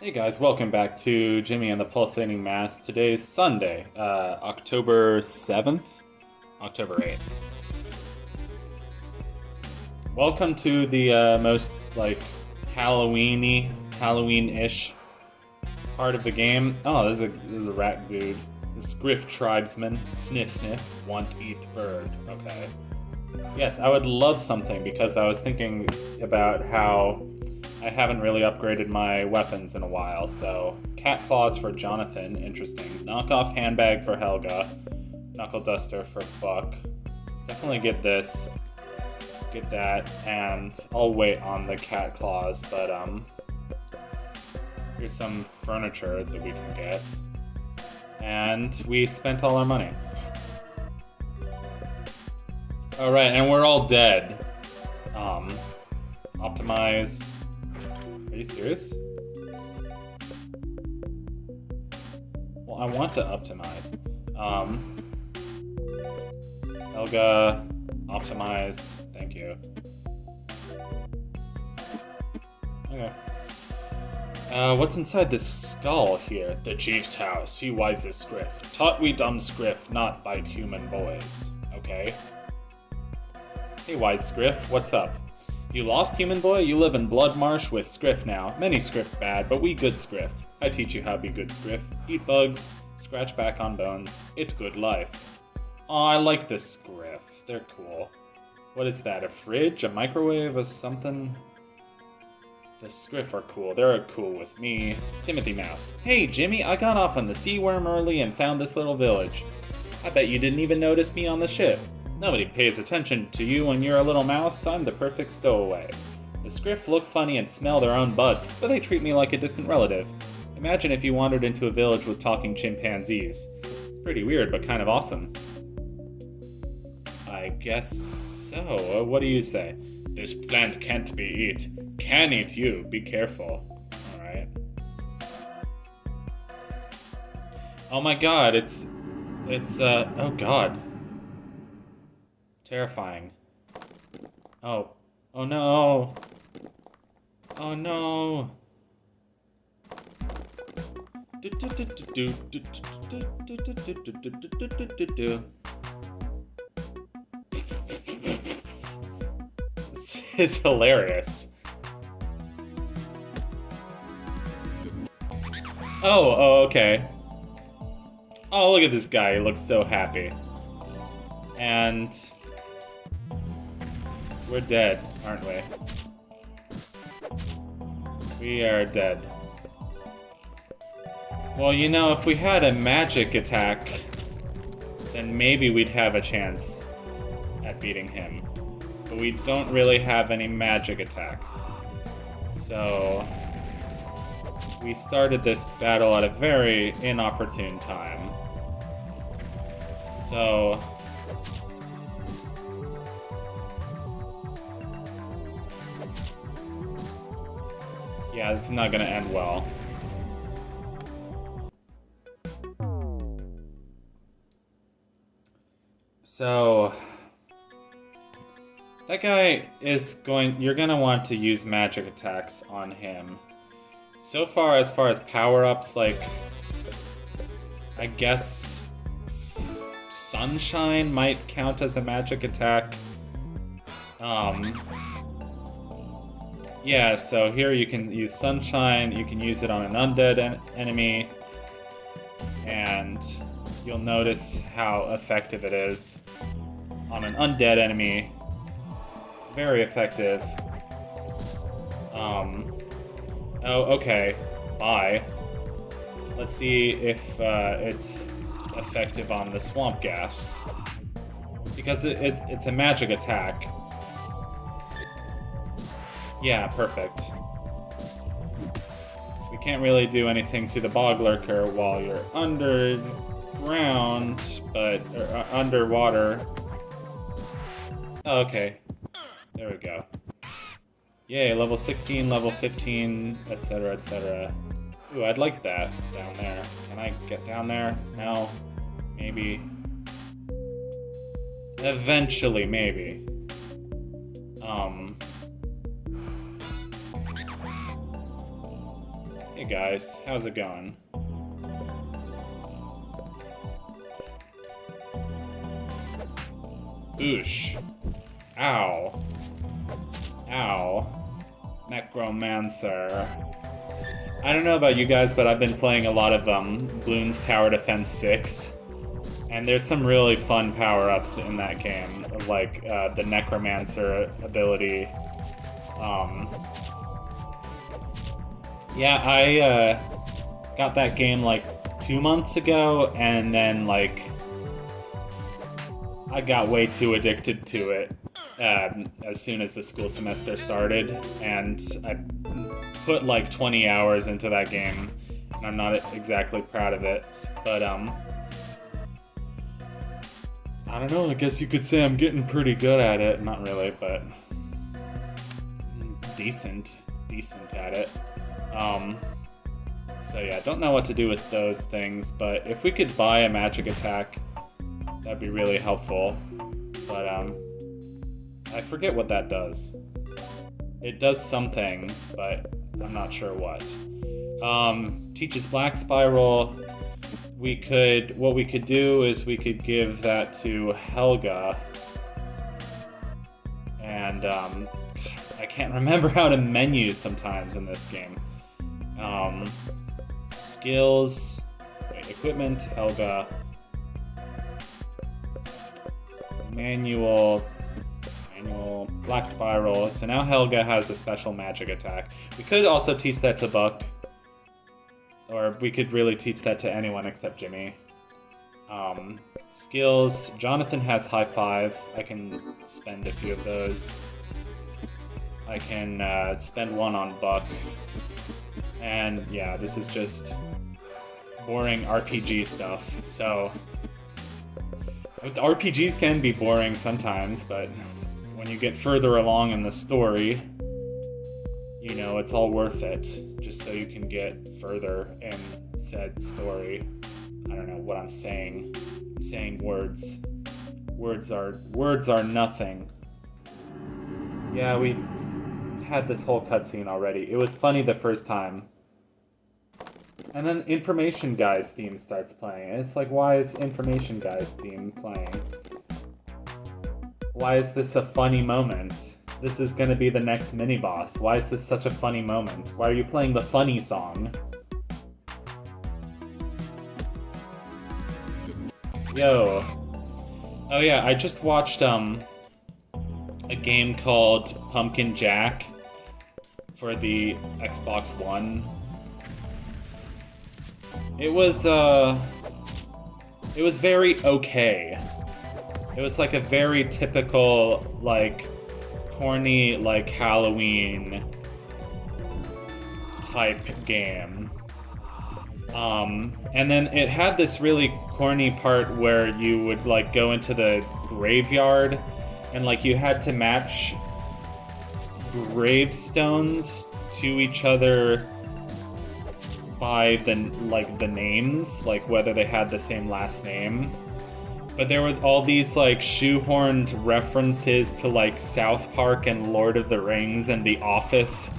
Hey guys, welcome back to Jimmy and the Pulsating Mass. Today's Sunday, October 7th? October 8th. Welcome to the most, Halloween-ish part of the game. Oh, this is a rat dude. The Scriff tribesman. Sniff sniff. Want eat bird. Okay. Yes, I would love something because I was thinking about how I haven't really upgraded my weapons in a while, so cat claws for Jonathan, interesting. Knockoff handbag for Helga. Knuckle duster for Buck. Definitely get this. Get that, and I'll wait on the cat claws, but here's some furniture that we can get. And we spent all our money. Alright, and we're all dead. Optimize. Are you serious? Well, I want to optimize. Helga, optimize. Thank you. Okay. What's inside this skull here? The chief's house. He wisest Scriff. Taught we dumb Scriff not bite human boys. Okay. Hey, wise Scriff, what's up? You lost, human boy? You live in Blood Marsh with Scriff now. Many Scriff bad, but we good Scriff. I teach you how be good Scriff. Eat bugs, scratch back on bones. It's good life. Aw, I like this Scriff. They're cool. What is that, a fridge? A microwave? Or something? The Scriff are cool. They're cool with me. Timothy Mouse. Hey, Jimmy, I got off on the Sea Worm early and found this little village. I bet you didn't even notice me on the ship. Nobody pays attention to you when you're a little mouse. I'm the perfect stowaway. The Scriff look funny and smell their own butts, but they treat me like a distant relative. Imagine if you wandered into a village with talking chimpanzees. It's pretty weird, but kind of awesome. I guess so. What do you say? This plant can't be eat. Can eat you. Be careful. Alright. Oh my god, it's oh god. Terrifying. Oh. Oh no. Oh no. This is hilarious. Oh, okay. Oh, look at this guy. He looks so happy. And we're dead, aren't we? We are dead. Well, you know, if we had a magic attack, then maybe we'd have a chance at beating him. But we don't really have any magic attacks. So we started this battle at a very inopportune time. So yeah, this is not gonna end well. So that guy is you're gonna want to use magic attacks on him. So far as power-ups, like, I guess Sunshine might count as a magic attack. Yeah, so here you can use Sunshine, you can use it on an undead enemy, and you'll notice how effective it is on an undead enemy. Very effective. Oh, okay. Bye. Let's see if it's effective on the swamp gas. Because it's a magic attack. Yeah, perfect. We can't really do anything to the bog lurker while you're underground, but underwater. Oh, okay. There we go. Yay, level 16, level 15, etc., etc. Ooh, I'd like that down there. Can I get down there? No. Maybe. Eventually, maybe. Hey guys, how's it going? Oosh. Ow. Ow. Necromancer. I don't know about you guys, but I've been playing a lot of Bloons Tower Defense 6. And there's some really fun power-ups in that game, like the Necromancer ability. Yeah, I got that game like 2 months ago, and then like I got way too addicted to it as soon as the school semester started, and I put like 20 hours into that game, and I'm not exactly proud of it, but I don't know, I guess you could say I'm getting pretty good at it. Not really, but decent at it. So yeah, don't know what to do with those things, but if we could buy a magic attack, that'd be really helpful. But I forget what that does. It does something, but I'm not sure what. Teaches Black Spiral. What we could do is we could give that to Helga. And I can't remember how to menu sometimes in this game. Skills, equipment, Helga. Manual, Black Spiral. So now Helga has a special magic attack. We could also teach that to Buck. Or we could really teach that to anyone except Jimmy. Skills. Jonathan has High Five. I can spend a few of those. I can spend one on Buck. And yeah, this is just boring RPG stuff. So RPGs can be boring sometimes, but when you get further along in the story, you know, it's all worth it, just so you can get further in said story. I don't know what I'm saying. I'm saying words. Words are nothing. Yeah, we had this whole cutscene already. It was funny the first time. And then Information Guys theme starts playing. And it's like, why is Information Guys theme playing? Why is this a funny moment? This is gonna be the next mini-boss. Why is this such a funny moment? Why are you playing the funny song? Yo. Oh yeah, I just watched a game called Pumpkin Jack for the Xbox One. It was very okay. It was like a very typical, like, corny, like, Halloween type game. And then it had this really corny part where you would, like, go into the graveyard and, like, you had to match gravestones to each other by the names, like whether they had the same last name. But there were all these like shoehorned references to like South Park and Lord of the Rings and The Office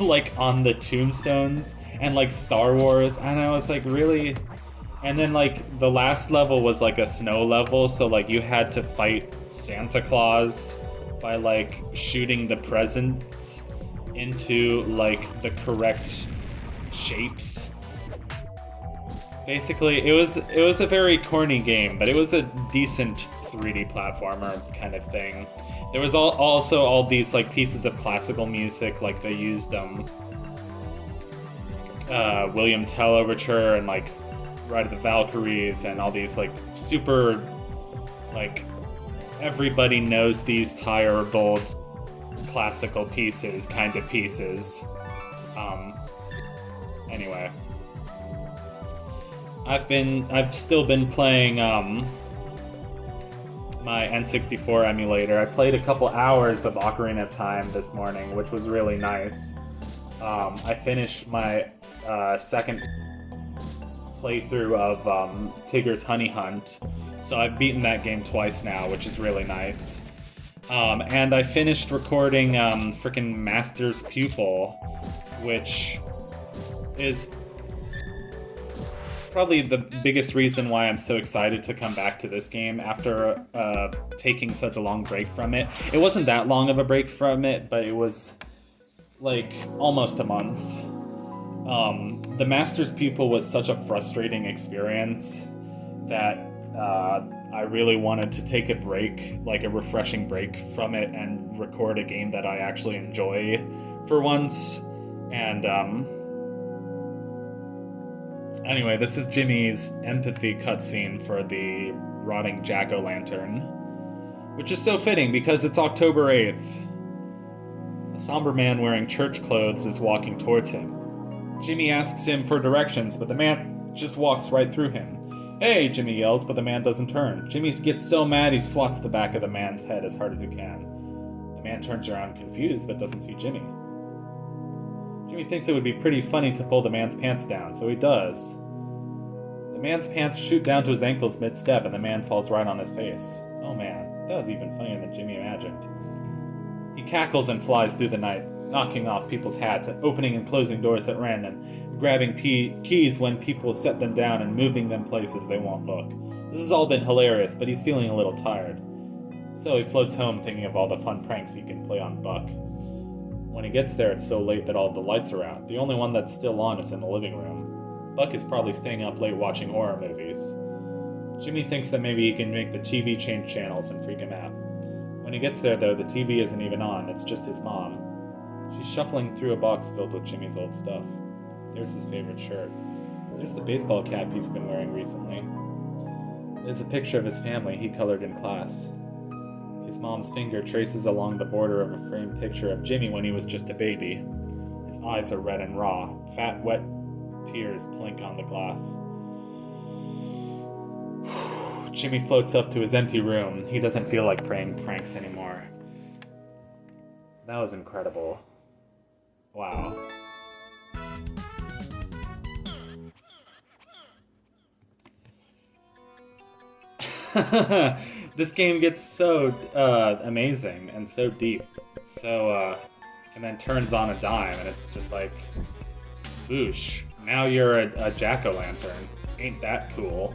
like on the tombstones, and like Star Wars, and I was like, really? And then like the last level was like a snow level, so like you had to fight Santa Claus by like shooting the presents into like the correct shapes. Basically, it was a very corny game, but it was a decent 3D platformer kind of thing. There was also all these like pieces of classical music, like they used William Tell Overture and like Ride of the Valkyries and all these like super like everybody knows these Tyre Bold classical pieces kind of pieces. Anyway, I've still been playing my N64 emulator. I played a couple hours of Ocarina of Time this morning, which was really nice. I finished my second playthrough of Tigger's Honey Hunt, so I've beaten that game twice now, which is really nice. And I finished recording frickin' Master's Pupil, which is probably the biggest reason why I'm so excited to come back to this game after taking such a long break from it. It wasn't that long of a break from it, but it was like almost a month. The Master's Pupil was such a frustrating experience that I really wanted to take a break, like a refreshing break from it, and record a game that I actually enjoy for once. And anyway, this is Jimmy's empathy cutscene for the rotting jack-o'-lantern, which is so fitting because it's October 8th. A somber man wearing church clothes is walking towards him. Jimmy asks him for directions, but the man just walks right through him. "Hey," Jimmy yells, but the man doesn't turn. Jimmy gets so mad he swats the back of the man's head as hard as he can. The man turns around confused, but doesn't see Jimmy. Jimmy thinks it would be pretty funny to pull the man's pants down, so he does. The man's pants shoot down to his ankles mid-step, and the man falls right on his face. Oh man, that was even funnier than Jimmy imagined. He cackles and flies through the night, knocking off people's hats and opening and closing doors at random, grabbing keys when people set them down and moving them places they won't look. This has all been hilarious, but he's feeling a little tired. So he floats home thinking of all the fun pranks he can play on Buck. When he gets there, it's so late that all the lights are out. The only one that's still on is in the living room. Buck is probably staying up late watching horror movies. Jimmy thinks that maybe he can make the TV change channels and freak him out. When he gets there, though, the TV isn't even on. It's just his mom. She's shuffling through a box filled with Jimmy's old stuff. There's his favorite shirt. There's the baseball cap he's been wearing recently. There's a picture of his family he colored in class. His mom's finger traces along the border of a framed picture of Jimmy when he was just a baby. His eyes are red and raw. Fat, wet tears plink on the glass. Jimmy floats up to his empty room. He doesn't feel like playing pranks anymore. That was incredible. Wow. This game gets so amazing and so deep, and then turns on a dime, and it's just like, boosh! Now you're a jack-o'-lantern. Ain't that cool?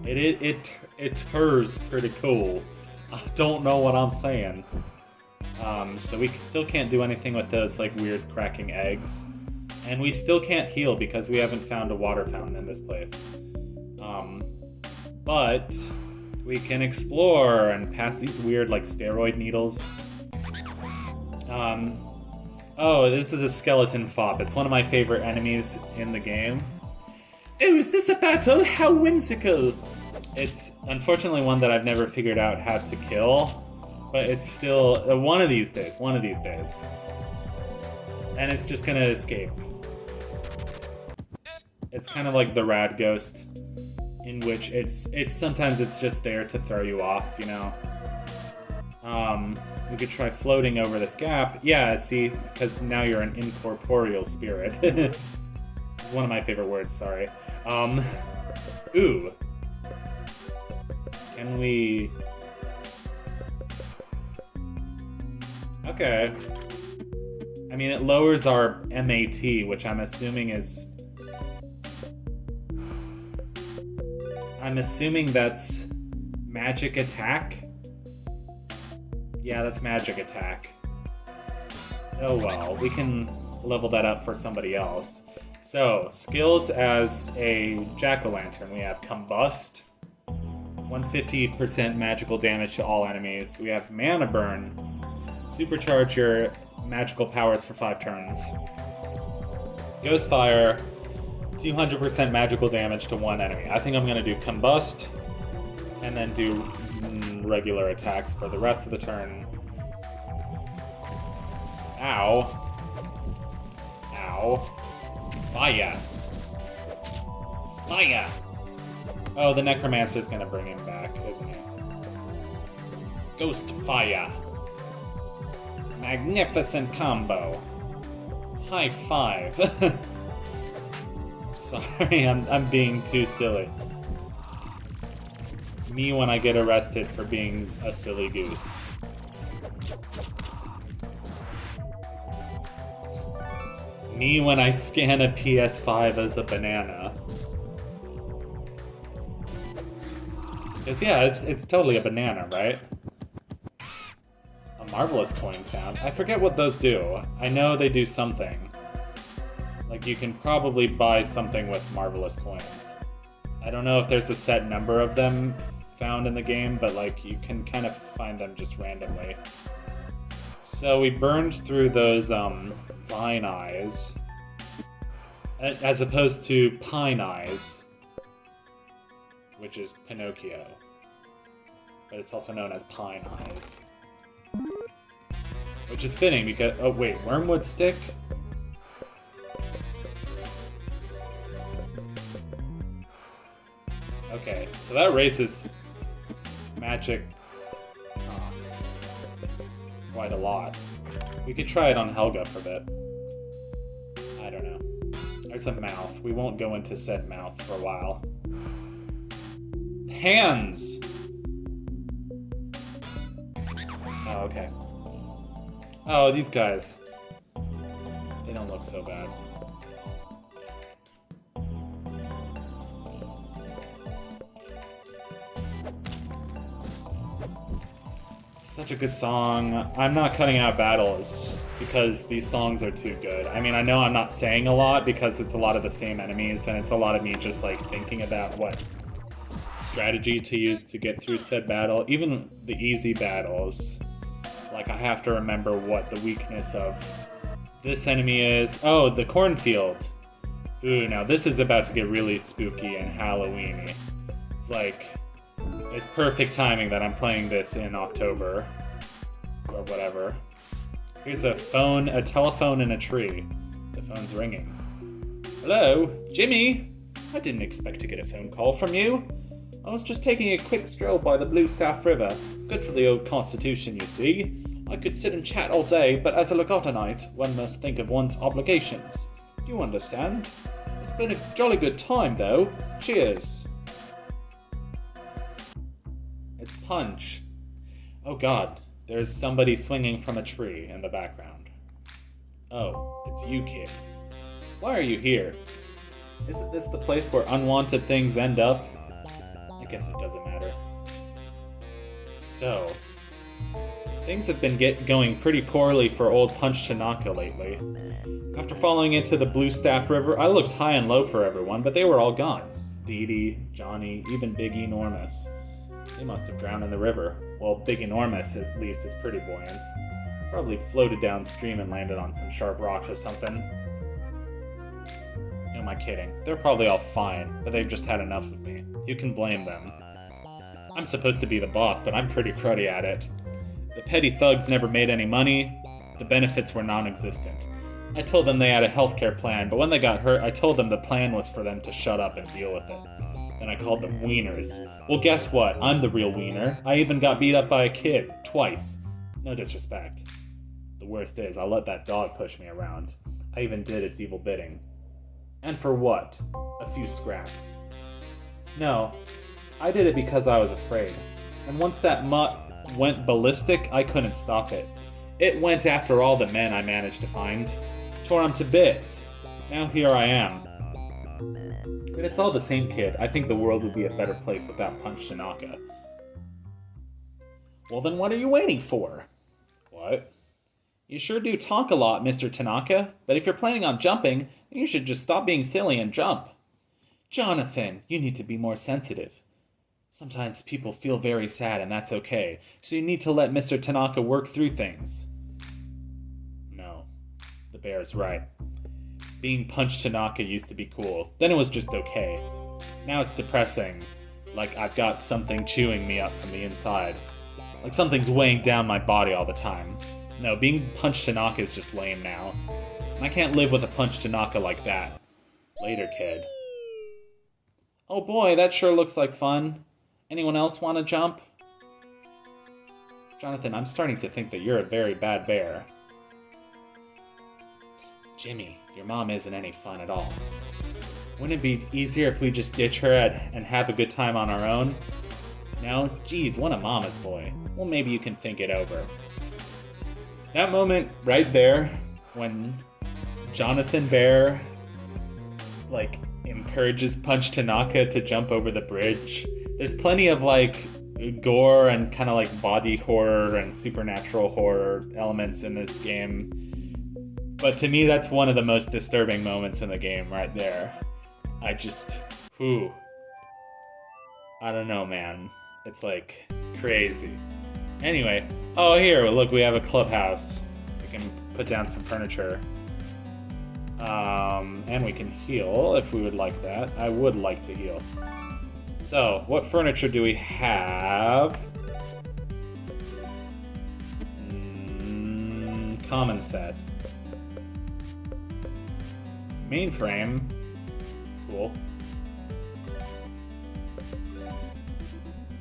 It turs pretty cool. I don't know what I'm saying. So we still can't do anything with those like weird cracking eggs, and we still can't heal because we haven't found a water fountain in this place. But we can explore and pass these weird, like, steroid needles. Oh, this is a skeleton fop. It's one of my favorite enemies in the game. Oh, is this a battle? How whimsical! It's unfortunately one that I've never figured out how to kill, but it's still one of these days. And it's just gonna escape. It's kind of like the rad ghost, in which it's sometimes it's just there to throw you off, you know. We could try floating over this gap. Yeah, see, because now you're an incorporeal spirit. It's one of my favorite words, sorry. Ooh. Can we... Okay. I mean, it lowers our MAT, which I'm assuming is... I'm assuming that's magic attack? Yeah, that's magic attack. Oh well, we can level that up for somebody else. So, skills as a jack-o'-lantern. We have Combust, 150% magical damage to all enemies. We have Mana Burn, supercharge your magical powers for 5 turns. Ghost Fire, 200% magical damage to 1 enemy. I think I'm going to do Combust, and then do regular attacks for the rest of the turn. Ow. Ow. Fire. Fire! Oh, the Necromancer's going to bring him back, isn't he? Ghost Fire. Magnificent combo. High five. Sorry, I'm being too silly. Me when I get arrested for being a silly goose. Me when I scan a PS5 as a banana. Because yeah, it's totally a banana, right? A marvelous coin found. I forget what those do. I know they do something. Like, you can probably buy something with marvelous coins. I don't know if there's a set number of them found in the game, but like, you can kind of find them just randomly. So we burned through those vine eyes, as opposed to pine eyes, which is Pinocchio, but it's also known as pine eyes, which is fitting because, oh wait, wormwood stick? Okay, so that raises magic quite a lot. We could try it on Helga for a bit. I don't know. There's a mouth. We won't go into said mouth for a while. Hands! Oh, okay. Oh, these guys. They don't look so bad. Such a good song. I'm not cutting out battles because these songs are too good. I mean, I know I'm not saying a lot because it's a lot of the same enemies and it's a lot of me just like thinking about what strategy to use to get through said battle. Even the easy battles, like I have to remember what the weakness of this enemy is. Oh, the cornfield. Ooh, now this is about to get really spooky and Halloween-y. It's like, it's perfect timing that I'm playing this in October, or whatever. Here's a phone, a telephone in a tree. The phone's ringing. Hello? Jimmy? I didn't expect to get a phone call from you. I was just taking a quick stroll by the Blue Staff River. Good for the old constitution, you see. I could sit and chat all day, but as a Legatonite, one must think of one's obligations. You understand? It's been a jolly good time, though. Cheers. It's Punch. Oh god, there's somebody swinging from a tree in the background. Oh, it's you, kid. Why are you here? Isn't this the place where unwanted things end up? I guess it doesn't matter. So, things have been going pretty poorly for old Punch Tanaka lately. After following it to the Blue Staff River, I looked high and low for everyone, but they were all gone. Dee Dee, Johnny, even Big Enormous. They must have drowned in the river. Well, Big Enormous, at least, is pretty buoyant. Probably floated downstream and landed on some sharp rocks or something. Who am I kidding? They're probably all fine, but they've just had enough of me. You can blame them. I'm supposed to be the boss, but I'm pretty cruddy at it. The petty thugs never made any money. The benefits were non-existent. I told them they had a healthcare plan, but when they got hurt, I told them the plan was for them to shut up and deal with it. Then I called them wieners. Well, guess what? I'm the real wiener. I even got beat up by a kid. Twice. No disrespect. The worst is, I'll let that dog push me around. I even did its evil bidding. And for what? A few scraps. No. I did it because I was afraid. And once that mutt went ballistic, I couldn't stop it. It went after all the men I managed to find. Tore them to bits. Now here I am. But it's all the same, kid. I think the world would be a better place without Punch Tanaka. Well, then what are you waiting for? What? You sure do talk a lot, Mr. Tanaka, but if you're planning on jumping, then you should just stop being silly and jump. Jonathan, you need to be more sensitive. Sometimes people feel very sad and that's okay, so you need to let Mr. Tanaka work through things. No, the bear's right. Being Punch Tanaka used to be cool. Then it was just okay. Now it's depressing. Like I've got something chewing me up from the inside. Like something's weighing down my body all the time. No, being Punch Tanaka is just lame now. And I can't live with a Punch Tanaka like that. Later, kid. Oh boy, that sure looks like fun. Anyone else want to jump? Jonathan, I'm starting to think that you're a very bad bear. Psst, Jimmy, your mom isn't any fun at all. Wouldn't it be easier if we just ditch her and have a good time on our own? No? Geez, what a mama's boy. Well, maybe you can think it over. That moment right there, when Jonathan Bear, like, encourages Punch Tanaka to jump over the bridge. There's plenty of, like, gore and kind of, like, body horror and supernatural horror elements in this game. But to me, that's one of the most disturbing moments in the game right there. I just... whew. I don't know, man. It's, like, crazy. Anyway. Oh, here, look, we have a clubhouse. We can put down some furniture. And we can heal if we would like that. I would like to heal. So, what furniture do we have? Common set. Mainframe. Cool.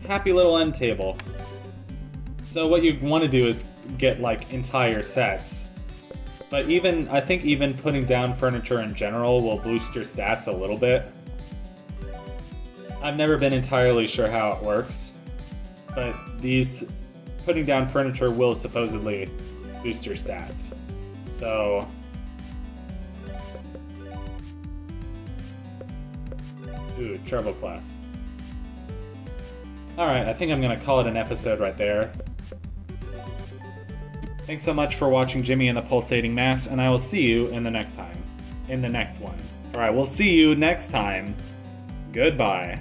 Happy little end table. So what you want to do is get, like, entire sets. But I think even putting down furniture in general will boost your stats a little bit. I've never been entirely sure how it works, but putting down furniture will supposedly boost your stats. So, ooh, treble clef. Alright, I think I'm gonna call it an episode right there. Thanks so much for watching Jimmy and the Pulsating Mass, and I will see you in the next one. Alright, we'll see you next time. Goodbye.